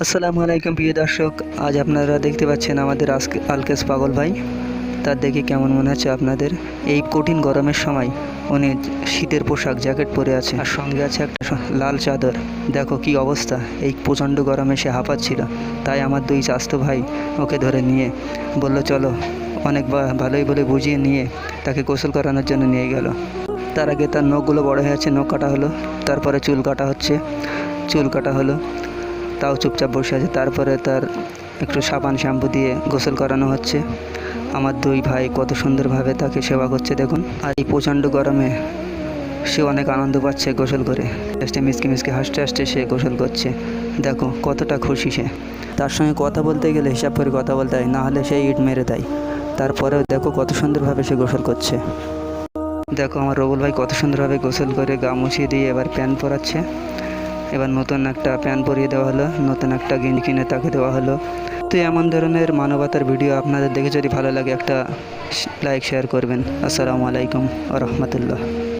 আসসালামু আলাইকুম প্রিয় দর্শক। আজ আপনারা দেখতে পাচ্ছেন আমাদের আজকে আলকেস পাগল ভাই। তার দেখে কেমন মনে হচ্ছে আপনাদের? এই কঠিন গরমের সময় উনি শীতের পোশাক জ্যাকেট পরে আছে, আর সঙ্গে আছে একটা লাল চাদর। দেখো কি অবস্থা, এই প্রচণ্ড গরমে সে হাঁপাচ্ছিল। তাই আমার দুই চাচাতো ভাই ওকে ধরে নিয়ে বলল চলো, অনেক ভালোই বলে বুঝিয়ে নিয়ে তাকে গোসল করানোর জন্য নিয়ে গেল। তার আগে তার নখগুলো বড় হয়ে আছে, নখ কাটা হলো। তারপরে চুল কাটা হচ্ছে, চুল কাটা হলো। তাও চুপচাপ বসে আছে। তারপরে তার একটু সাবান শ্যাম্পু দিয়ে গোসল করানো হচ্ছে। আমার দুই ভাই কত সুন্দরভাবে তাকে সেবা করছে দেখুন। আর এই প্রচণ্ড গরমে সে অনেক আনন্দ পাচ্ছে গোসল করে। মিসকে মিসকে হাসতে হাসতে সে গোসল করছে। দেখো কতটা খুশি সে। তার সঙ্গে কথা বলতে গেলে হিসাব করে কথা বলতে হয়, না হলে সে ইট মেরে দেয়। তারপরেও দেখো কত সুন্দরভাবে সে গোসল করছে। দেখো আমার রবুল ভাই কত সুন্দরভাবে গোসল করে গা মুছিয়ে দিয়ে এবার প্যান্ট পরাচ্ছে। এবার নতুন একটা প্যান্ট পরিয়ে দেওয়া হলো, নতুন একটা গেঞ্জি কিনে তাকে দেওয়া হলো। তো এমন ধরনের মানবতার ভিডিও আপনাদের দেখে যদি ভালো লাগে একটা লাইক শেয়ার করবেন। আসসালামু আলাইকুম ওয়া রাহমাতুল্লাহ।